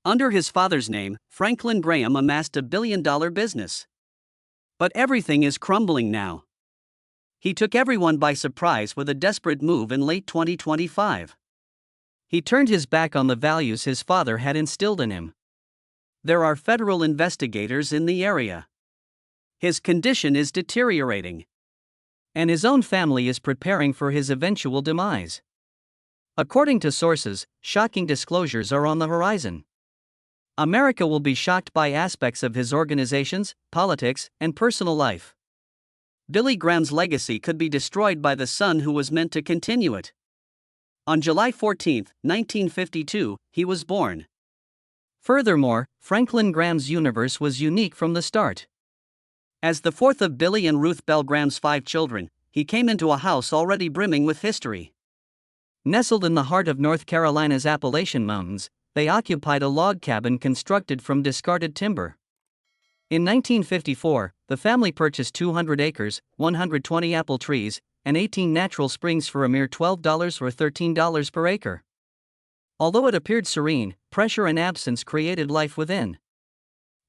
Under his father's name, Franklin Graham amassed $1 billion business. But everything is crumbling now. He took everyone by surprise with a desperate move in late 2025. He turned his back on the values his father had instilled in him. There are federal investigators in the area. His condition is deteriorating. And his own family is preparing for his eventual demise. According to sources, shocking disclosures are on the horizon. America will be shocked by aspects of his organizations, politics, and personal life. Billy Graham's legacy could be destroyed by the son who was meant to continue it. On July 14, 1952, he was born. Furthermore, Franklin Graham's universe was unique from the start. As the fourth of Billy and Ruth Bell Graham's 5 children, he came into a house already brimming with history. Nestled in the heart of North Carolina's Appalachian Mountains, they occupied a log cabin constructed from discarded timber. In 1954, the family purchased 200 acres, 120 apple trees, and 18 natural springs for a mere $12 or $13 per acre. Although it appeared serene, pressure and absence created life within.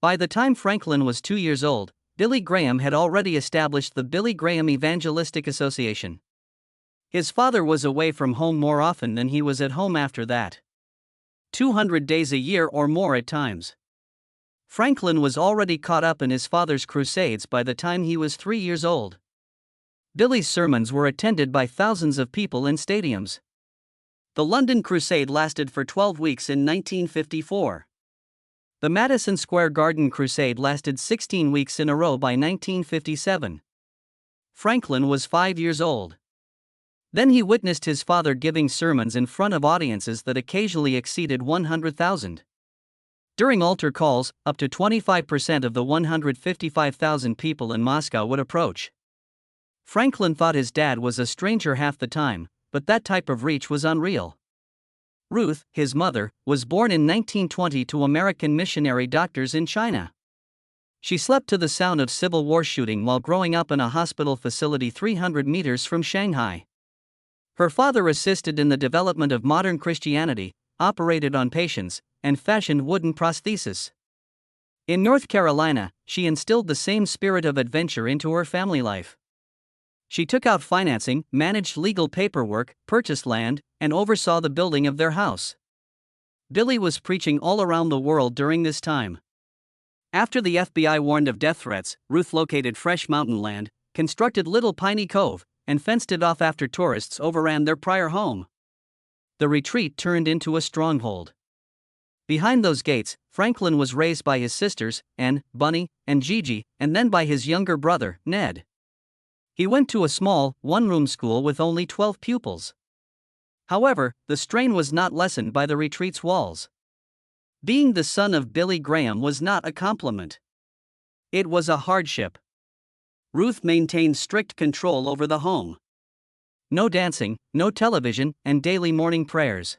By the time Franklin was 2 years old, Billy Graham had already established the Billy Graham Evangelistic Association. His father was away from home more often than he was at home after that. 200 days a year or more at times. Franklin was already caught up in his father's crusades by the time he was 3 years old. Billy's sermons were attended by thousands of people in stadiums. The London Crusade lasted for 12 weeks in 1954. The Madison Square Garden Crusade lasted 16 weeks in a row by 1957. Franklin was 5 years old. Then he witnessed his father giving sermons in front of audiences that occasionally exceeded 100,000. During altar calls, up to 25% of the 155,000 people in Moscow would approach. Franklin thought his dad was a stranger half the time, but that type of reach was unreal. Ruth, his mother, was born in 1920 to American missionary doctors in China. She slept to the sound of Civil War shooting while growing up in a hospital facility 300 meters from Shanghai. Her father assisted in the development of modern Christianity, operated on patients, and fashioned wooden prostheses. In North Carolina, she instilled the same spirit of adventure into her family life. She took out financing, managed legal paperwork, purchased land, and oversaw the building of their house. Billy was preaching all around the world during this time. After the FBI warned of death threats, Ruth located fresh mountain land, constructed Little Piney Cove, and fenced it off after tourists overran their prior home. The retreat turned into a stronghold. Behind those gates, Franklin was raised by his sisters, Anne, Bunny, and Gigi, and then by his younger brother, Ned. He went to a small, one-room school with only 12 pupils. However, the strain was not lessened by the retreat's walls. Being the son of Billy Graham was not a compliment. It was a hardship. Ruth maintained strict control over the home. No dancing, no television, and daily morning prayers.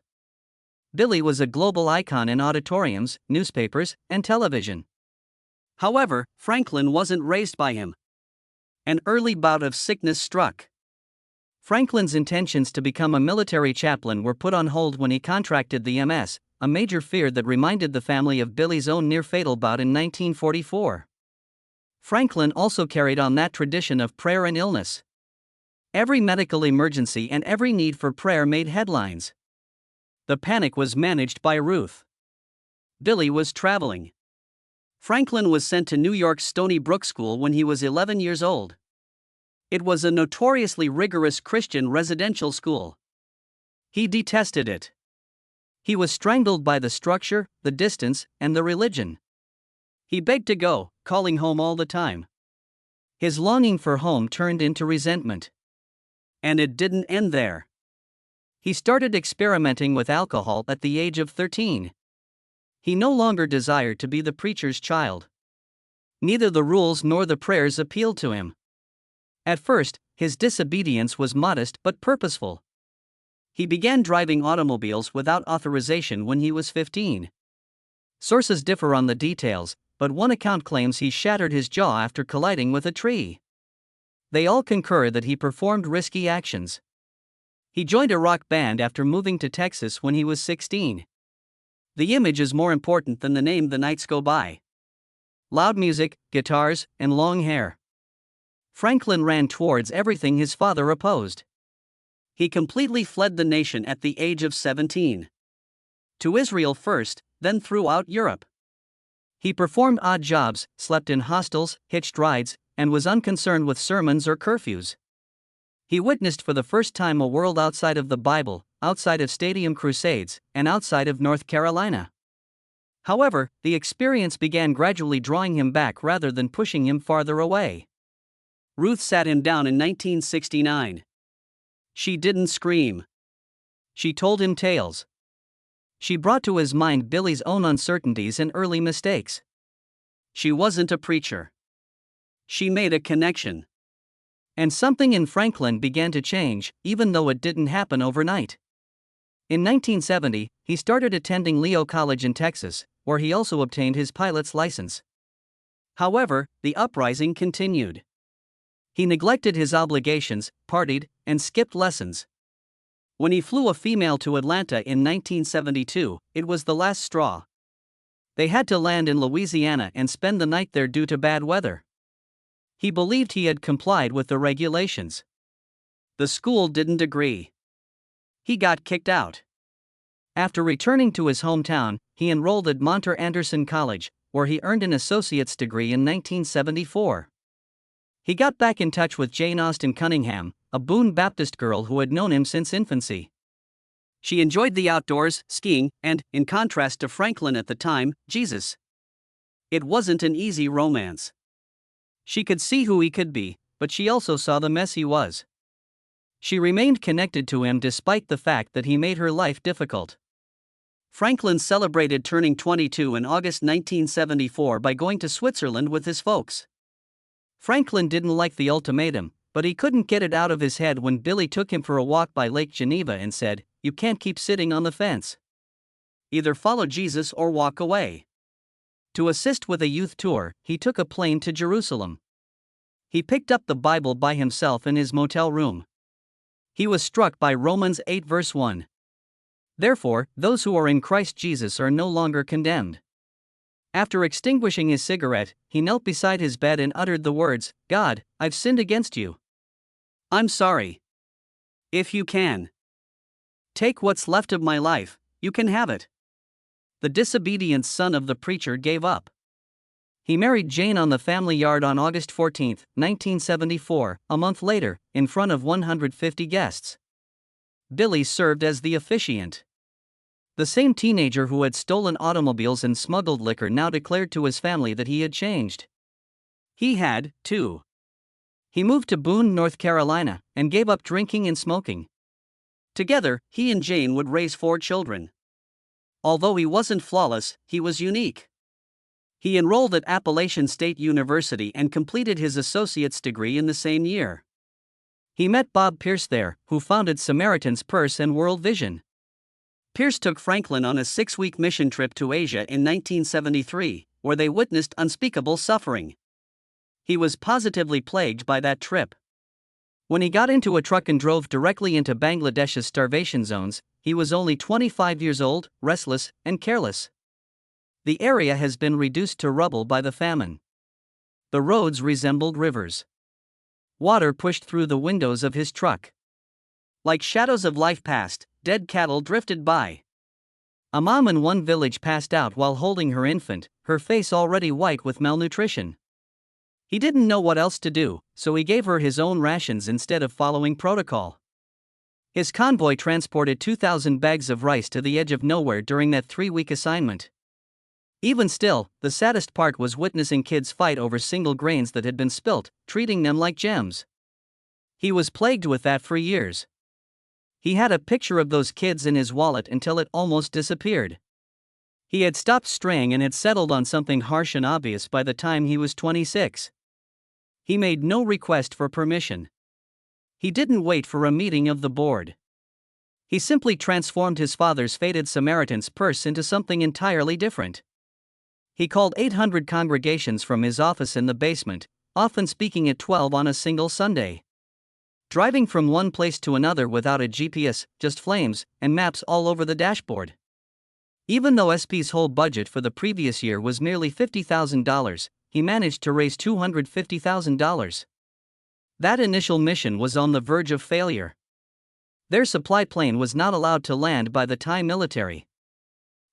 Billy was a global icon in auditoriums, newspapers, and television. However, Franklin wasn't raised by him. An early bout of sickness struck. Franklin's intentions to become a military chaplain were put on hold when he contracted the MS, a major fear that reminded the family of Billy's own near-fatal bout in 1944. Franklin also carried on that tradition of prayer and illness. Every medical emergency and every need for prayer made headlines. The panic was managed by Ruth. Billy was traveling. Franklin was sent to New York's Stony Brook School when he was 11 years old. It was a notoriously rigorous Christian residential school. He detested it. He was strangled by the structure, the distance, and the religion. He begged to go, calling home all the time. His longing for home turned into resentment. And it didn't end there. He started experimenting with alcohol at the age of 13. He no longer desired to be the preacher's child. Neither the rules nor the prayers appealed to him. At first, his disobedience was modest but purposeful. He began driving automobiles without authorization when he was 15. Sources differ on the details, but one account claims he shattered his jaw after colliding with a tree. They all concur that he performed risky actions. He joined a rock band after moving to Texas when he was 16. The image is more important than the name. The nights go by. Loud music, guitars, and long hair. Franklin ran towards everything his father opposed. He completely fled the nation at the age of 17. To Israel first, then throughout Europe. He performed odd jobs, slept in hostels, hitched rides, and was unconcerned with sermons or curfews. He witnessed for the first time a world outside of the Bible, outside of stadium crusades, and outside of North Carolina. However, the experience began gradually drawing him back rather than pushing him farther away. Ruth sat him down in 1969. She didn't scream. She told him tales. She brought to his mind Billy's own uncertainties and early mistakes. She wasn't a preacher. She made a connection. And something in Franklin began to change, even though it didn't happen overnight. In 1970, he started attending Leo College in Texas, where he also obtained his pilot's license. However, the uprising continued. He neglected his obligations, partied, and skipped lessons. When he flew a female to Atlanta in 1972, it was the last straw. They had to land in Louisiana and spend the night there due to bad weather. He believed he had complied with the regulations. The school didn't agree. He got kicked out. After returning to his hometown, he enrolled at Monter Anderson College, where he earned an associate's degree in 1974. He got back in touch with Jane Austen Cunningham, a Boone Baptist girl who had known him since infancy. She enjoyed the outdoors, skiing, and, in contrast to Franklin at the time, Jesus. It wasn't an easy romance. She could see who he could be, but she also saw the mess he was. She remained connected to him despite the fact that he made her life difficult. Franklin celebrated turning 22 in August 1974 by going to Switzerland with his folks. Franklin didn't like the ultimatum, but he couldn't get it out of his head when Billy took him for a walk by Lake Geneva and said, "You can't keep sitting on the fence. Either follow Jesus or walk away." To assist with a youth tour, he took a plane to Jerusalem. He picked up the Bible by himself in his motel room. He was struck by Romans 8 verse 1. Therefore, those who are in Christ Jesus are no longer condemned. After extinguishing his cigarette, he knelt beside his bed and uttered the words, "God, I've sinned against you. I'm sorry. If you can take what's left of my life, you can have it." The disobedient son of the preacher gave up. He married Jane on the family yard on August 14, 1974, a month later, in front of 150 guests. Billy served as the officiant. The same teenager who had stolen automobiles and smuggled liquor now declared to his family that he had changed. He had, too. He moved to Boone, North Carolina, and gave up drinking and smoking. Together, he and Jane would raise 4 children. Although he wasn't flawless, he was unique. He enrolled at Appalachian State University and completed his associate's degree in the same year. He met Bob Pierce there, who founded Samaritan's Purse and World Vision. Pierce took Franklin on a 6-week mission trip to Asia in 1973, where they witnessed unspeakable suffering. He was positively plagued by that trip. When he got into a truck and drove directly into Bangladesh's starvation zones, he was only 25 years old, restless, and careless. The area has been reduced to rubble by the famine. The roads resembled rivers. Water pushed through the windows of his truck. Like shadows of life past, dead cattle drifted by. A mom in one village passed out while holding her infant, her face already white with malnutrition. He didn't know what else to do, so he gave her his own rations instead of following protocol. His convoy transported 2,000 bags of rice to the edge of nowhere during that 3-week assignment. Even still, the saddest part was witnessing kids fight over single grains that had been spilt, treating them like gems. He was plagued with that for years. He had a picture of those kids in his wallet until it almost disappeared. He had stopped straying and had settled on something harsh and obvious by the time he was 26. He made no request for permission. He didn't wait for a meeting of the board. He simply transformed his father's faded Samaritan's Purse into something entirely different. He called 800 congregations from his office in the basement, often speaking at 12 on a single Sunday. Driving from one place to another without a GPS, just flames and maps all over the dashboard. Even though SP's whole budget for the previous year was merely $50,000, he managed to raise $250,000. That initial mission was on the verge of failure. Their supply plane was not allowed to land by the Thai military.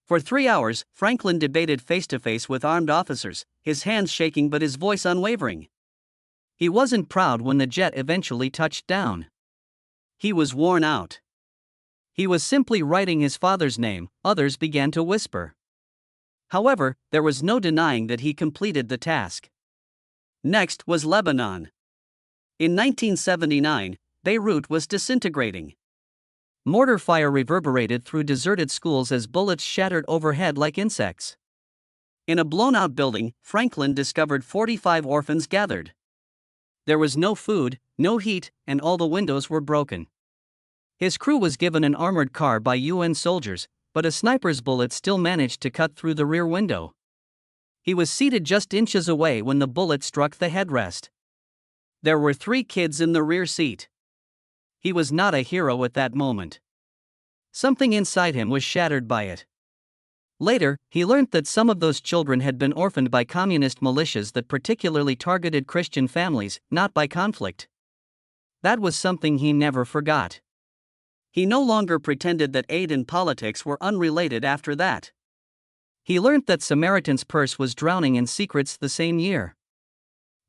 For 3 hours, Franklin debated face-to-face with armed officers, his hands shaking but his voice unwavering. He wasn't proud when the jet eventually touched down. He was worn out. He was simply writing his father's name, others began to whisper. However, there was no denying that he completed the task. Next was Lebanon. In 1979, Beirut was disintegrating. Mortar fire reverberated through deserted schools as bullets shattered overhead like insects. In a blown-out building, Franklin discovered 45 orphans gathered. There was no food, no heat, and all the windows were broken. His crew was given an armored car by UN soldiers, but a sniper's bullet still managed to cut through the rear window. He was seated just inches away when the bullet struck the headrest. There were 3 kids in the rear seat. He was not a hero at that moment. Something inside him was shattered by it. Later, he learned that some of those children had been orphaned by communist militias that particularly targeted Christian families, not by conflict. That was something he never forgot. He no longer pretended that aid and politics were unrelated after that. He learned that Samaritan's Purse was drowning in secrets the same year.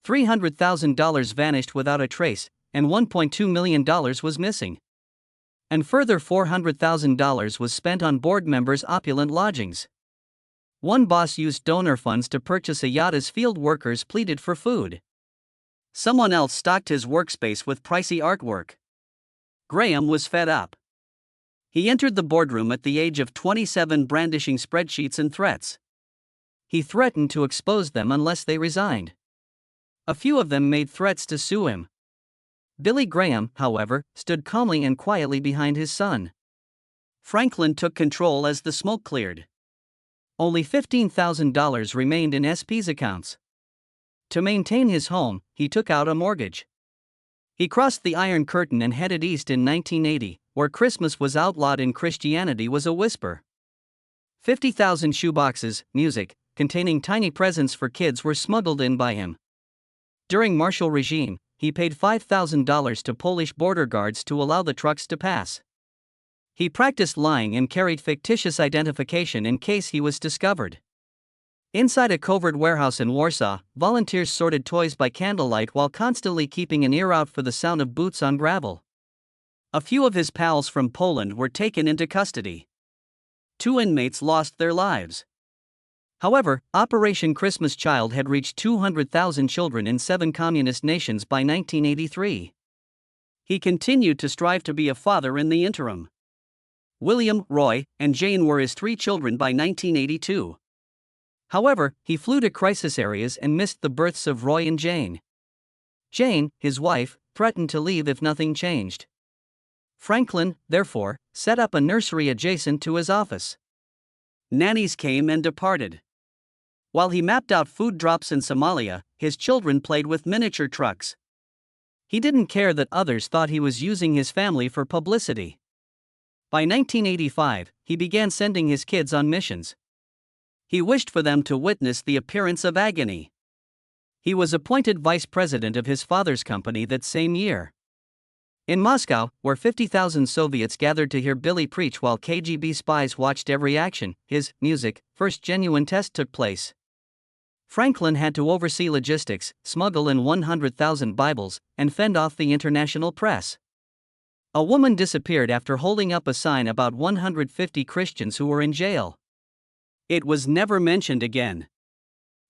$300,000 vanished without a trace, and $1.2 million was missing. And further $400,000 was spent on board members' opulent lodgings. One boss used donor funds to purchase a yacht as field workers pleaded for food. Someone else stocked his workspace with pricey artwork. Graham was fed up. He entered the boardroom at the age of 27 brandishing spreadsheets and threats. He threatened to expose them unless they resigned. A few of them made threats to sue him. Billy Graham, however, stood calmly and quietly behind his son. Franklin took control as the smoke cleared. Only $15,000 remained in SP's accounts. To maintain his home, he took out a mortgage. He crossed the Iron Curtain and headed east in 1980, where Christmas was outlawed and Christianity was a whisper. 50,000 shoeboxes, music, containing tiny presents for kids were smuggled in by him. During Marshall regime, he paid $5,000 to Polish border guards to allow the trucks to pass. He practiced lying and carried fictitious identification in case he was discovered. Inside a covert warehouse in Warsaw, volunteers sorted toys by candlelight while constantly keeping an ear out for the sound of boots on gravel. A few of his pals from Poland were taken into custody. 2 inmates lost their lives. However, Operation Christmas Child had reached 200,000 children in 7 communist nations by 1983. He continued to strive to be a father in the interim. William, Roy, and Jane were his 3 children by 1982. However, he flew to crisis areas and missed the births of Roy and Jane. Jane, his wife, threatened to leave if nothing changed. Franklin, therefore, set up a nursery adjacent to his office. Nannies came and departed. While he mapped out food drops in Somalia, his children played with miniature trucks. He didn't care that others thought he was using his family for publicity. By 1985, he began sending his kids on missions. He wished for them to witness the appearance of agony. He was appointed vice president of his father's company that same year. In Moscow, where 50,000 Soviets gathered to hear Billy preach while KGB spies watched every action, his music first genuine test took place. Franklin had to oversee logistics, smuggle in 100,000 Bibles, and fend off the international press. A woman disappeared after holding up a sign about 150 Christians who were in jail. It was never mentioned again.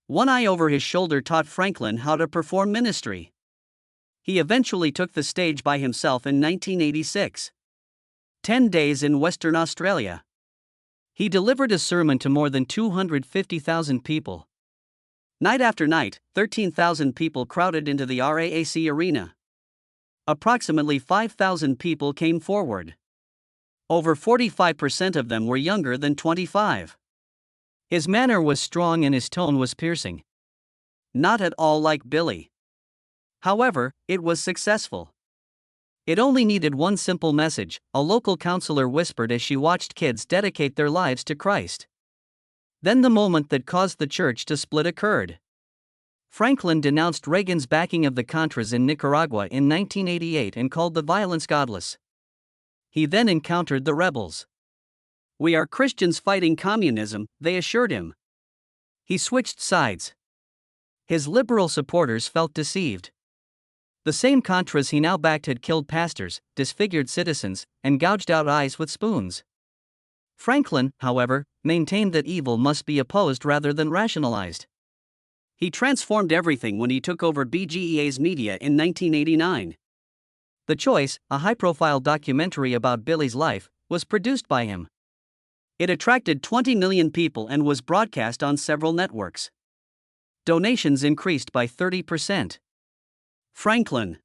One eye over his shoulder taught Franklin how to perform ministry. He eventually took the stage by himself in 1986. 10 days in Western Australia. He delivered a sermon to more than 250,000 people. Night after night, 13,000 people crowded into the RAAC arena. Approximately 5,000 people came forward. Over 45% of them were younger than 25. His manner was strong and his tone was piercing. Not at all like Billy. However, it was successful. It only needed one simple message, a local counselor whispered as she watched kids dedicate their lives to Christ. Then the moment that caused the church to split occurred. Franklin denounced Reagan's backing of the Contras in Nicaragua in 1988 and called the violence godless. He then encountered the rebels. "We are Christians fighting communism," they assured him. He switched sides. His liberal supporters felt deceived. The same Contras he now backed had killed pastors, disfigured citizens, and gouged out eyes with spoons. Franklin, however, maintained that evil must be opposed rather than rationalized. He transformed everything when he took over BGEA's media in 1989. The Choice, a high-profile documentary about Billy's life, was produced by him. It attracted 20 million people and was broadcast on several networks. Donations increased by 30%. Franklin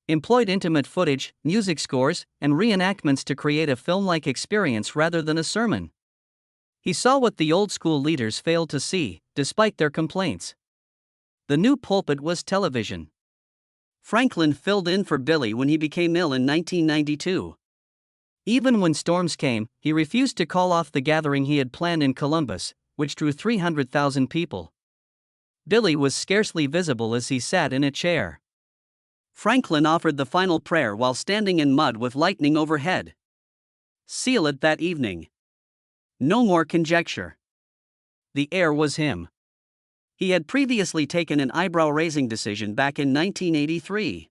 employed intimate footage, music scores, and reenactments to create a film-like experience rather than a sermon. He saw what the old-school leaders failed to see, despite their complaints. The new pulpit was television. Franklin filled in for Billy when he became ill in 1992. Even when storms came, he refused to call off the gathering he had planned in Columbus, which drew 300,000 people. Billy was scarcely visible as he sat in a chair. Franklin offered the final prayer while standing in mud with lightning overhead. Seal it that evening. No more conjecture. The heir was him. He had previously taken an eyebrow-raising decision back in 1983.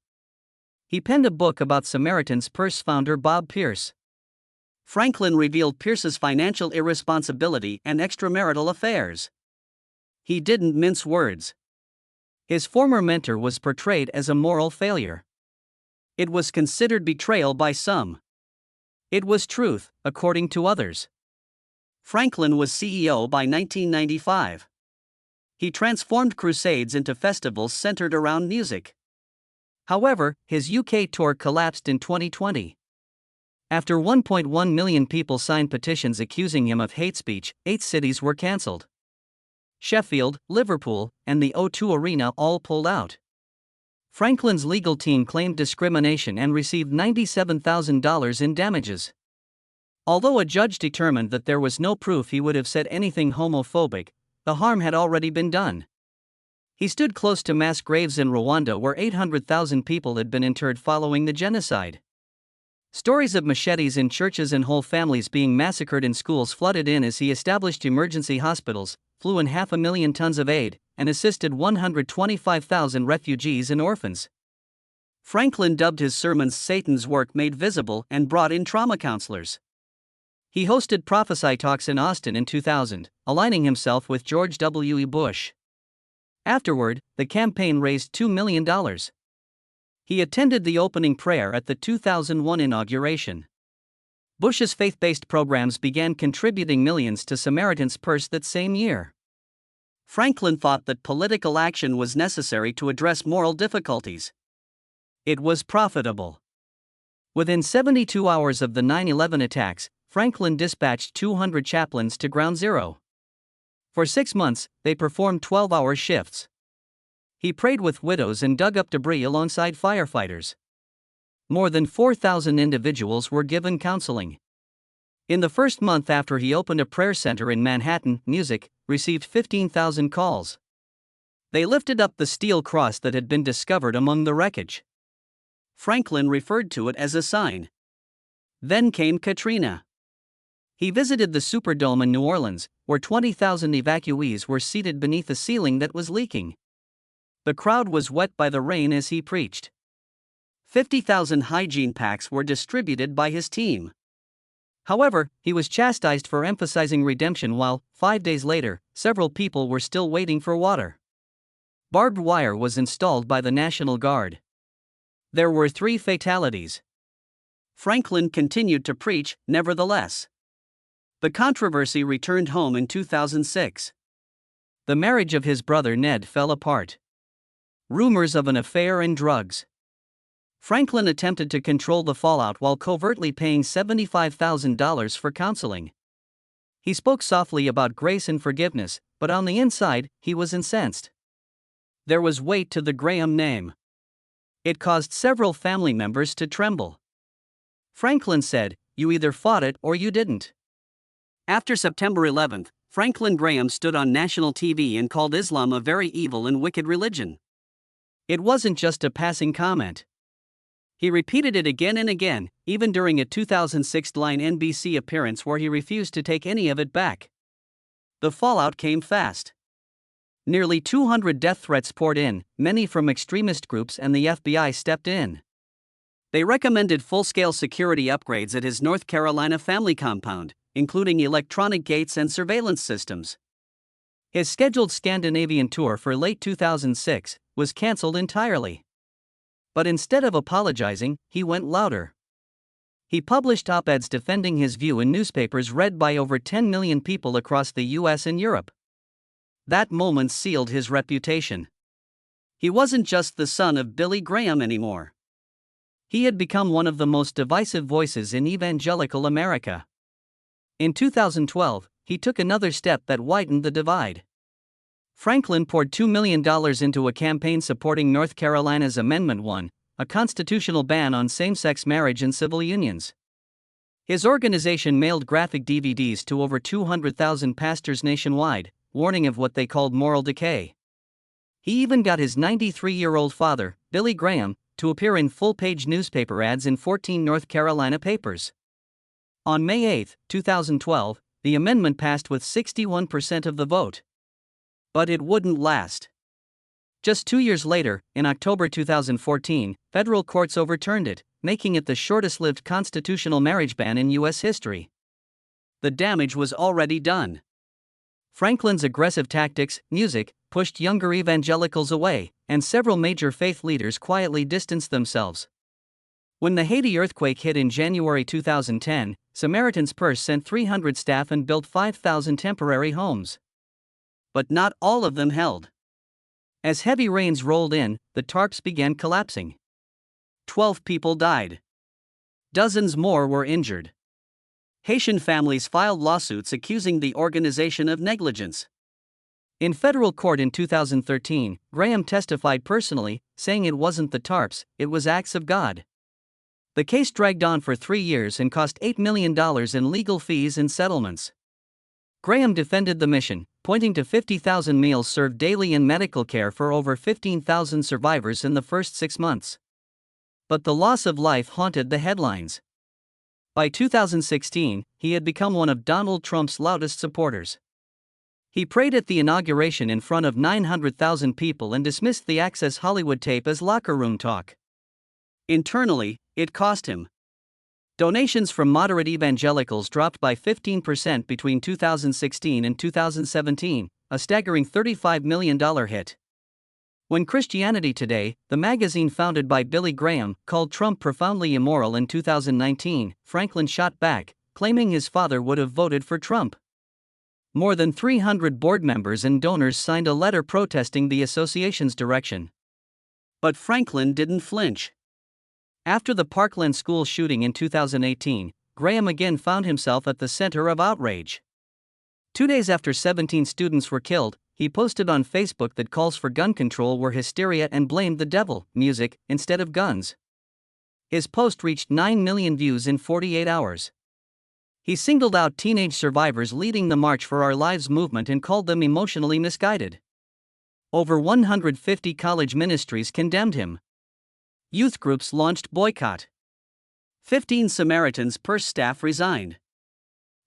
He penned a book about Samaritan's Purse founder Bob Pierce. Franklin revealed Pierce's financial irresponsibility and extramarital affairs. He didn't mince words. His former mentor was portrayed as a moral failure. It was considered betrayal by some. It was truth, according to others. Franklin was CEO by 1995. He transformed crusades into festivals centered around music. However, his UK tour collapsed in 2020. After 1.1 million people signed petitions accusing him of hate speech, 8 cities were cancelled. Sheffield, Liverpool, and the O2 Arena all pulled out. Franklin's legal team claimed discrimination and received $97,000 in damages. Although a judge determined that there was no proof he would have said anything homophobic, the harm had already been done. He stood close to mass graves in Rwanda where 800,000 people had been interred following the genocide. Stories of machetes in churches and whole families being massacred in schools flooded in as he established emergency hospitals, flew in 500,000 tons of aid, and assisted 125,000 refugees and orphans. Franklin dubbed his sermons Satan's work made visible and brought in trauma counselors. He hosted Prophesy Talks in Austin in 2000, aligning himself with George W. Bush. Afterward, the campaign raised $2 million. He attended the opening prayer at the 2001 inauguration. Bush's faith-based programs began contributing millions to Samaritan's Purse that same year. Franklin thought that political action was necessary to address moral difficulties. It was profitable. Within 72 hours of the 9/11 attacks, Franklin dispatched 200 chaplains to Ground Zero. For 6 months, they performed 12-hour shifts. He prayed with widows and dug up debris alongside firefighters. More than 4,000 individuals were given counseling. In the first month after he opened a prayer center in Manhattan, music received 15,000 calls. They lifted up the steel cross that had been discovered among the wreckage. Franklin referred to it as a sign. Then came Katrina. He visited the Superdome in New Orleans, where 20,000 evacuees were seated beneath a ceiling that was leaking. The crowd was wet by the rain as he preached. 50,000 hygiene packs were distributed by his team. However, he was chastised for emphasizing redemption while, 5 days later, several people were still waiting for water. Barbed wire was installed by the National Guard. There were 3 fatalities. Franklin continued to preach, nevertheless. The controversy returned home in 2006. The marriage of his brother Ned fell apart. Rumors of an affair and drugs. Franklin attempted to control the fallout while covertly paying $75,000 for counseling. He spoke softly about grace and forgiveness, but on the inside, he was incensed. There was weight to the Graham name. It caused several family members to tremble. Franklin said, "You either fought it or you didn't." After September 11th, Franklin Graham stood on national TV and called Islam a very evil and wicked religion. It wasn't just a passing comment. He repeated it again and again, even during a 2006 Line NBC appearance where he refused to take any of it back. The fallout came fast. Nearly 200 death threats poured in, many from extremist groups, and the FBI stepped in. They recommended full-scale security upgrades at his North Carolina family compound, including electronic gates and surveillance systems. His scheduled Scandinavian tour for late 2006 was cancelled entirely. But instead of apologizing, he went louder. He published op-eds defending his view in newspapers read by over 10 million people across the US and Europe. That moment sealed his reputation. He wasn't just the son of Billy Graham anymore. He had become one of the most divisive voices in evangelical America. In 2012, he took another step that widened the divide. Franklin poured $2 million into a campaign supporting North Carolina's Amendment 1, a constitutional ban on same-sex marriage and civil unions. His organization mailed graphic DVDs to over 200,000 pastors nationwide, warning of what they called moral decay. He even got his 93-year-old father, Billy Graham, to appear in full-page newspaper ads in 14 North Carolina papers. On May 8, 2012, the amendment passed with 61% of the vote. But it wouldn't last. Just 2 years later, in October 2014, federal courts overturned it, making it the shortest-lived constitutional marriage ban in U.S. history. The damage was already done. Franklin's aggressive tactics, music, pushed younger evangelicals away, and several major faith leaders quietly distanced themselves. When the Haiti earthquake hit in January 2010, Samaritan's Purse sent 300 staff and built 5,000 temporary homes. But not all of them held. As heavy rains rolled in, the tarps began collapsing. 12 people died. Dozens more were injured. Haitian families filed lawsuits accusing the organization of negligence. In federal court in 2013, Graham testified personally, saying it wasn't the tarps, it was acts of God. The case dragged on for 3 years and cost $8 million in legal fees and settlements. Graham defended the mission, pointing to 50,000 meals served daily and medical care for over 15,000 survivors in the first 6 months. But the loss of life haunted the headlines. By 2016, he had become one of Donald Trump's loudest supporters. He prayed at the inauguration in front of 900,000 people and dismissed the Access Hollywood tape as locker room talk. Internally, it cost him. Donations from moderate evangelicals dropped by 15% between 2016 and 2017, a staggering $35 million hit. When Christianity Today, the magazine founded by Billy Graham, called Trump profoundly immoral in 2019, Franklin shot back, claiming his father would have voted for Trump. More than 300 board members and donors signed a letter protesting the association's direction. But Franklin didn't flinch. After the Parkland school shooting in 2018, Graham again found himself at the center of outrage. 2 days after 17 students were killed, he posted on Facebook that calls for gun control were hysteria and blamed the devil, music, instead of guns. His post reached 9 million views in 48 hours. He singled out teenage survivors leading the March for Our Lives movement and called them emotionally misguided. Over 150 college ministries condemned him. Youth groups launched boycott. 15 Samaritan's Purse staff resigned.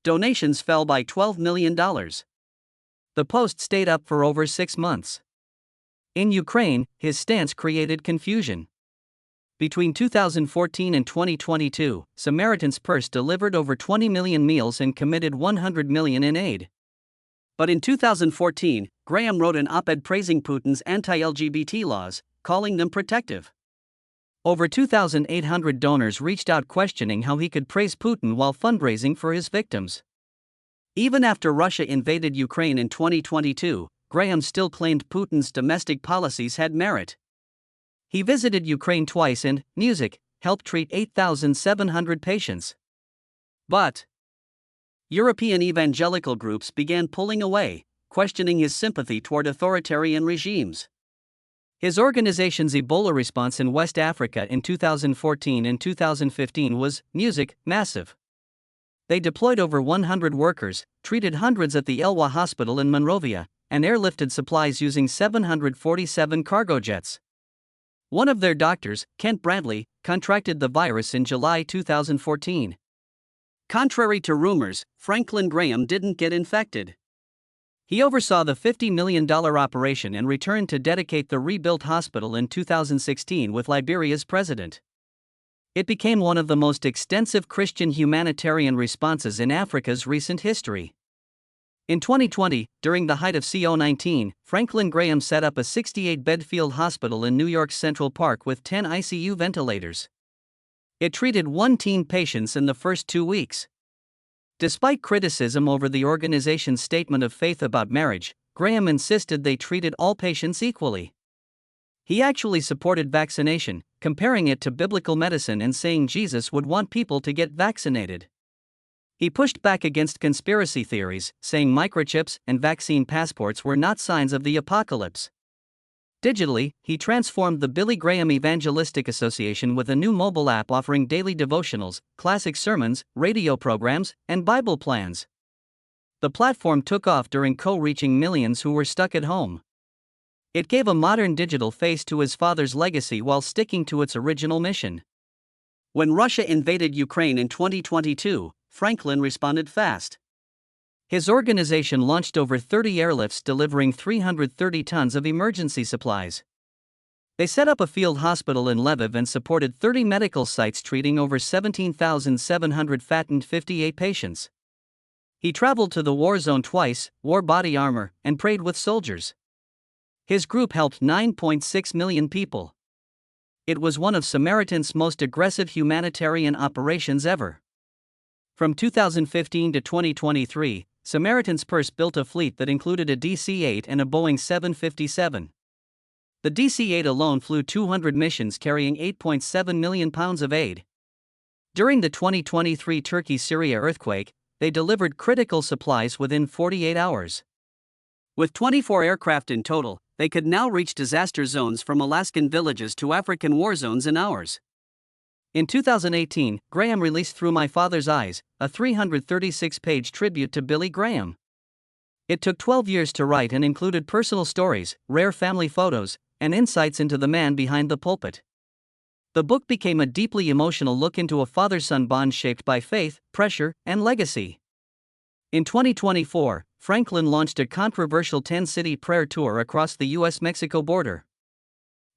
Donations fell by $12 million. The post stayed up for over 6 months. In Ukraine, his stance created confusion. Between 2014 and 2022, Samaritan's Purse delivered over 20 million meals and committed $100 million in aid. But in 2014, Graham wrote an op-ed praising Putin's anti-LGBT laws, calling them protective. Over 2,800 donors reached out questioning how he could praise Putin while fundraising for his victims. Even after Russia invaded Ukraine in 2022, Graham still claimed Putin's domestic policies had merit. He visited Ukraine twice and, music, helped treat 8,700 patients. But European evangelical groups began pulling away, questioning his sympathy toward authoritarian regimes. His organization's Ebola response in West Africa in 2014 and 2015 was, music, massive. They deployed over 100 workers, treated hundreds at the Elwa Hospital in Monrovia, and airlifted supplies using 747 cargo jets. One of their doctors, Kent Bradley, contracted the virus in July 2014. Contrary to rumors, Franklin Graham didn't get infected. He oversaw the $50 million operation and returned to dedicate the rebuilt hospital in 2016 with Liberia's president. It became one of the most extensive Christian humanitarian responses in Africa's recent history. In 2020, during the height of CO-19, Franklin Graham set up a 68-bed field hospital in New York's Central Park with 10 ICU ventilators. It treated 1 teen patients in the first 2 weeks. Despite criticism over the organization's statement of faith about marriage, Graham insisted they treated all patients equally. He actually supported vaccination, comparing it to biblical medicine and saying Jesus would want people to get vaccinated. He pushed back against conspiracy theories, saying microchips and vaccine passports were not signs of the apocalypse. Digitally, he transformed the Billy Graham Evangelistic Association with a new mobile app offering daily devotionals, classic sermons, radio programs, and Bible plans. The platform took off during COVID, reaching millions who were stuck at home. It gave a modern digital face to his father's legacy while sticking to its original mission. When Russia invaded Ukraine in 2022, Franklin responded fast. His organization launched over 30 airlifts delivering 330 tons of emergency supplies. They set up a field hospital in Lviv and supported 30 medical sites treating over 17,700 fattened 58 patients. He traveled to the war zone twice, wore body armor, and prayed with soldiers. His group helped 9.6 million people. It was one of Samaritan's most aggressive humanitarian operations ever. From 2015 to 2023, Samaritan's Purse built a fleet that included a DC-8 and a Boeing 757. The DC-8 alone flew 200 missions carrying 8.7 million pounds of aid. During the 2023 Turkey-Syria earthquake, they delivered critical supplies within 48 hours. With 24 aircraft in total, they could now reach disaster zones from Alaskan villages to African war zones in hours. In 2018, Graham released Through My Father's Eyes, a 336-page tribute to Billy Graham. It took 12 years to write and included personal stories, rare family photos, and insights into the man behind the pulpit. The book became a deeply emotional look into a father-son bond shaped by faith, pressure, and legacy. In 2024, Franklin launched a controversial 10-city prayer tour across the U.S.-Mexico border.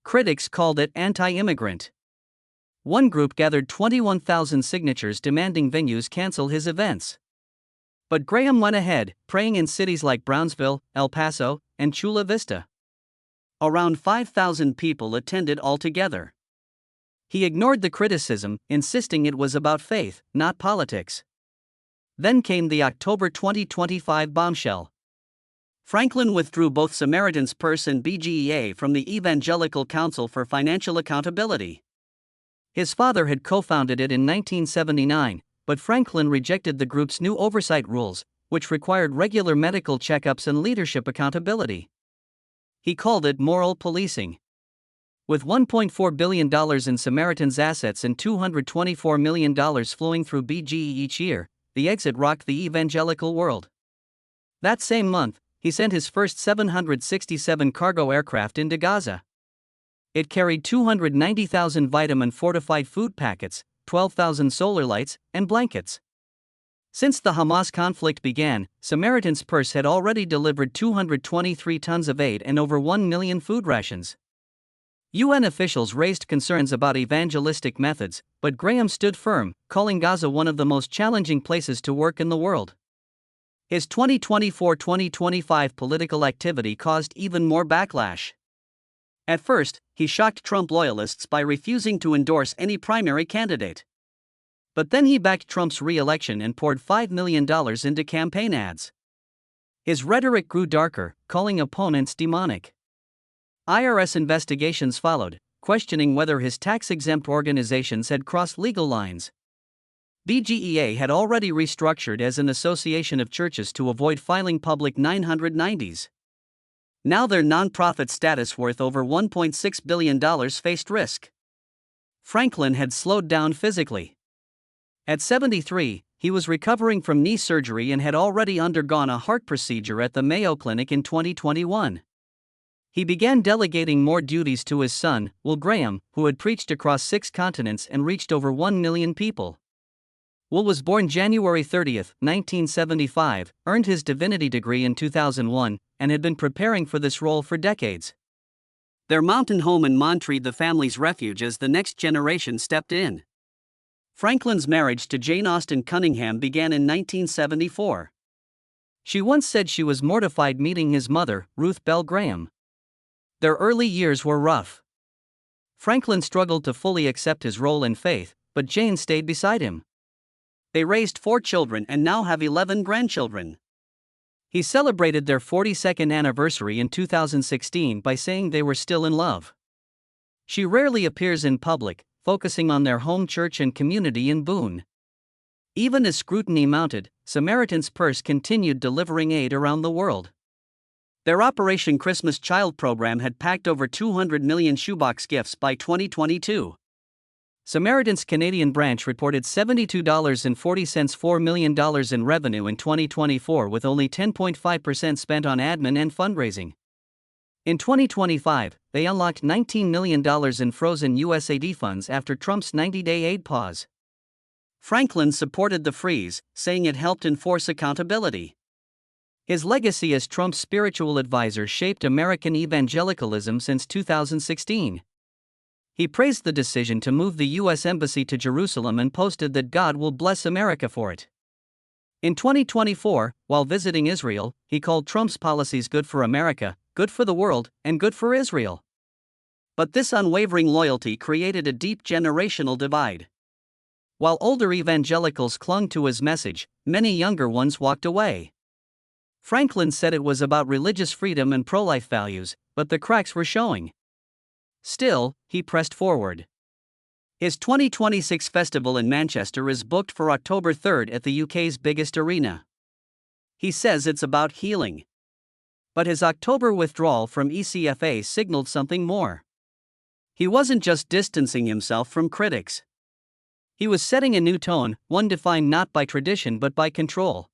Critics called it anti-immigrant. One group gathered 21,000 signatures demanding venues cancel his events. But Graham went ahead, praying in cities like Brownsville, El Paso, and Chula Vista. Around 5,000 people attended altogether. He ignored the criticism, insisting it was about faith, not politics. Then came the October 2025 bombshell. Franklin withdrew both Samaritan's Purse and BGEA from the Evangelical Council for Financial Accountability. His father had co-founded it in 1979, but Franklin rejected the group's new oversight rules, which required regular medical checkups and leadership accountability. He called it moral policing. With $1.4 billion in Samaritan's assets and $224 million flowing through BGE each year, the exit rocked the evangelical world. That same month, he sent his first 767 cargo aircraft into Gaza. It carried 290,000 vitamin-fortified food packets, 12,000 solar lights, and blankets. Since the Hamas conflict began, Samaritan's Purse had already delivered 223 tons of aid and over 1 million food rations. UN officials raised concerns about evangelistic methods, but Graham stood firm, calling Gaza one of the most challenging places to work in the world. His 2024-2025 political activity caused even more backlash. At first, he shocked Trump loyalists by refusing to endorse any primary candidate. But then he backed Trump's re-election and poured $5 million into campaign ads. His rhetoric grew darker, calling opponents demonic. IRS investigations followed, questioning whether his tax-exempt organizations had crossed legal lines. BGEA had already restructured as an association of churches to avoid filing public 990s. Now their nonprofit status worth over $1.6 billion faced risk. Franklin had slowed down physically. At 73, he was recovering from knee surgery and had already undergone a heart procedure at the Mayo Clinic in 2021. He began delegating more duties to his son, Will Graham, who had preached across 6 continents and reached over 1 million people. Will was born January 30, 1975, earned his divinity degree in 2001, and had been preparing for this role for decades. Their mountain home in Montreat the family's refuge as the next generation stepped in. Franklin's marriage to Jane Austen Cunningham began in 1974. She once said she was mortified meeting his mother, Ruth Bell Graham. Their early years were rough. Franklin struggled to fully accept his role in faith, but Jane stayed beside him. They raised 4 children and now have 11 grandchildren. He celebrated their 42nd anniversary in 2016 by saying they were still in love. She rarely appears in public, focusing on their home church and community in Boone. Even as scrutiny mounted, Samaritan's Purse continued delivering aid around the world. Their Operation Christmas Child program had packed over 200 million shoebox gifts by 2022. Samaritan's Canadian branch reported $72.40 $4 million in revenue in 2024 with only 10.5% spent on admin and fundraising. In 2025, they unlocked $19 million in frozen USAID funds after Trump's 90-day aid pause. Franklin supported the freeze, saying it helped enforce accountability. His legacy as Trump's spiritual advisor shaped American evangelicalism since 2016. He praised the decision to move the U.S. Embassy to Jerusalem and posted that God will bless America for it. In 2024, while visiting Israel, he called Trump's policies good for America, good for the world, and good for Israel. But this unwavering loyalty created a deep generational divide. While older evangelicals clung to his message, many younger ones walked away. Franklin said it was about religious freedom and pro-life values, but the cracks were showing. Still, he pressed forward. His 2026 festival in Manchester is booked for October 3 at the UK's biggest arena. He says it's about healing. But his October withdrawal from ECFA signaled something more. He wasn't just distancing himself from critics. He was setting a new tone, one defined not by tradition but by control.